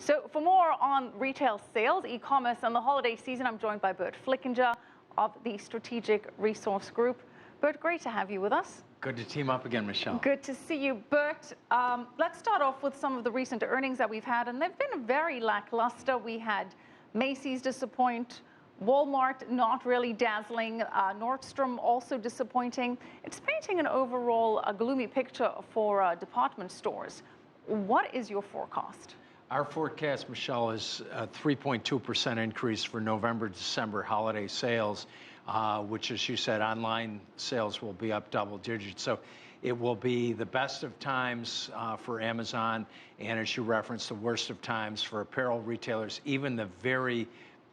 So for more on retail sales, e-commerce, and the holiday season, I'm joined by Burt Flickinger of the Strategic Resource Group. Burt, great to have you with us. Good to team up again, Michelle. Good to see you, Burt. Let's start off with some of the recent earnings that we've had, and they've been very lackluster. We had Macy's disappoint, Walmart not really dazzling, Nordstrom also disappointing. It's painting an overall gloomy picture for department stores. What is your forecast? Our forecast, Michelle, is a 3.2% increase for November-December holiday sales, which, as you said, online sales will be up double digits. So it will be the best of times for Amazon, and as you referenced, the worst of times for apparel retailers, even the very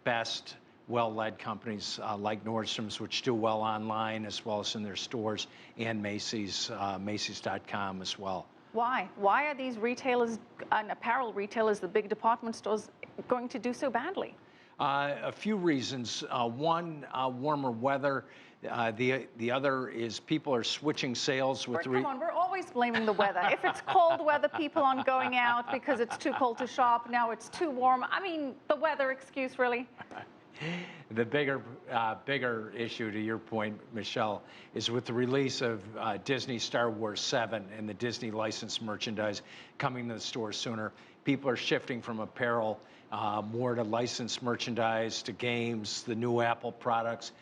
best well-led companies like Nordstrom's, which do well online as well as in their stores, and Macy's, Macy's.com as well. Why? Why are these retailers and apparel retailers, the big department stores, going to do so badly? A few reasons. One, warmer weather. The other is people are switching sales with. Come on, we're always blaming the weather. If it's cold weather, people aren't going out because it's too cold to shop. Now it's too warm. I mean, the weather excuse, really. The bigger issue, to your point, Michelle, is with the release of Disney Star Wars 7 and the Disney licensed merchandise coming to the store sooner. People are shifting from apparel more to licensed merchandise, to games, the new Apple products,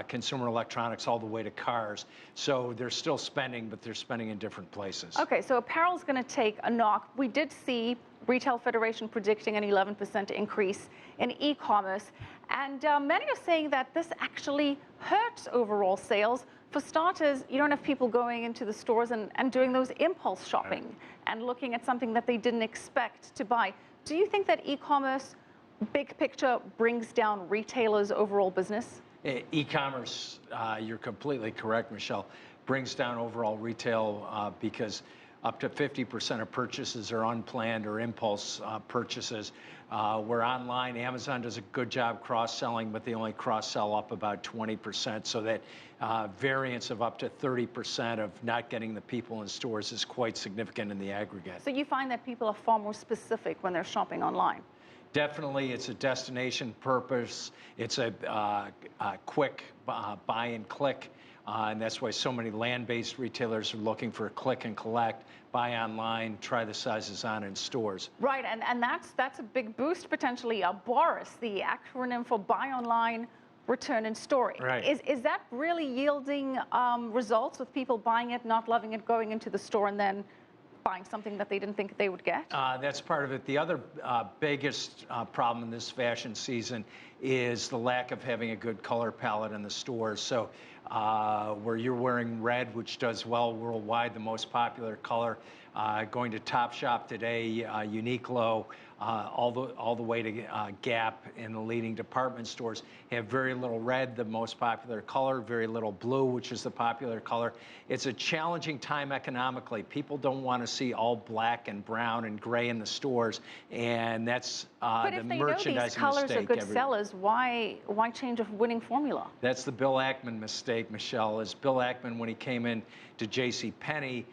consumer electronics, all the way to cars. So they're still spending, but they're spending in different places. Okay, so apparel's going to take a knock. We did see Retail Federation predicting an 11% increase in e-commerce. And many are saying that this actually hurts overall sales. For starters, you don't have people going into the stores and doing those impulse shopping and looking at something that they didn't expect to buy. Do you think that e-commerce, big picture, brings down retailers' overall business? E-commerce, you're completely correct, Michelle, brings down overall retail because up to 50% of purchases are unplanned or impulse purchases. Where online, Amazon does a good job cross-selling, but they only cross-sell up about 20%. So that variance of up to 30% of not getting the people in stores is quite significant in the aggregate. So you find that people are far more specific when they're shopping online? Definitely, it's a destination purpose. It's a quick buy and click. And that's why so many land-based retailers are looking for a click and collect, buy online, try the sizes on in stores. Right, and that's a big boost potentially. BORIS, the acronym for buy online, return in store. Right. Is that really yielding results with people buying it, not loving it, going into the store and then buying something that they didn't think they would get? That's part of it. The other biggest problem in this fashion season is the lack of having a good color palette in the stores. So where you're wearing red, which does well worldwide, the most popular color, going to Topshop today, Uniqlo, all the way to Gap and the leading department stores have very little red, the most popular color, very little blue, which is the popular color. It's a challenging time economically. People don't want to see all black and brown and gray in the stores, and that's the merchandising mistake. But if they know these colors are good sellers, why change a winning formula? That's the Bill Ackman mistake, Michelle. Is Bill Ackman, when he came in to JCPenney,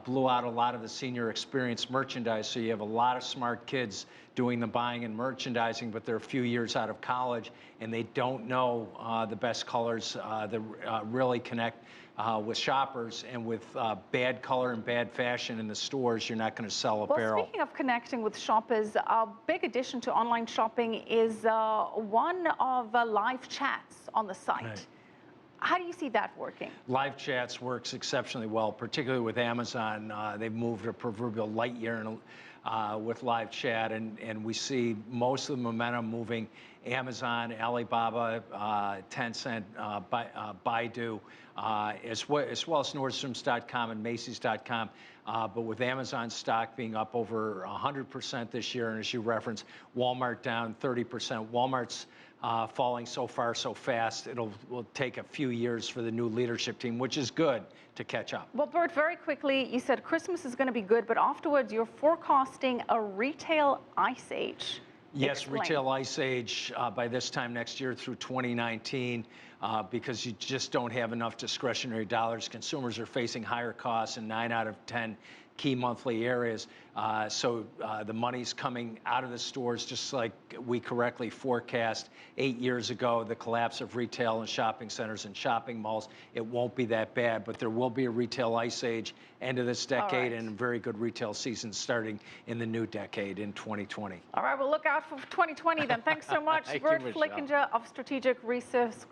blew out a lot of the senior experience merchandise. So you have a lot of smart kids doing the buying and merchandising, but they're a few years out of college and they don't know the best colors that really connect with shoppers. And with bad color and bad fashion in the stores, you're not going to sell apparel. Well, speaking of connecting with shoppers, a big addition to online shopping is one of live chats on the site. Right. How do you see that working? Live chats works exceptionally well, particularly with Amazon. They've moved a proverbial light year with live chat, and we see most of the momentum moving Amazon, Alibaba, Tencent, Baidu, as well as Nordstrom's.com and Macy's.com. But with Amazon stock being up over 100% this year, and as you referenced, Walmart down 30%. Walmart's falling so far so fast, will take a few years for the new leadership team, which is good, to catch up. Well, Burt, very quickly, you said Christmas is going to be good, but afterwards you're forecasting a retail ice age. Yes, Explain. retail ice age by this time next year through 2019, because you just don't have enough discretionary dollars. Consumers are facing higher costs, and 9 out of 10 key monthly areas. So the money's coming out of the stores, just like we correctly forecast 8 years ago, the collapse of retail and shopping centers and shopping malls. It won't be that bad, but there will be a retail ice age end of this decade and a very good retail season starting in the new decade in 2020. All right, well, look out for 2020 then. Thanks so much, Thank Burt you, Michelle. Flickinger of Strategic Research Group.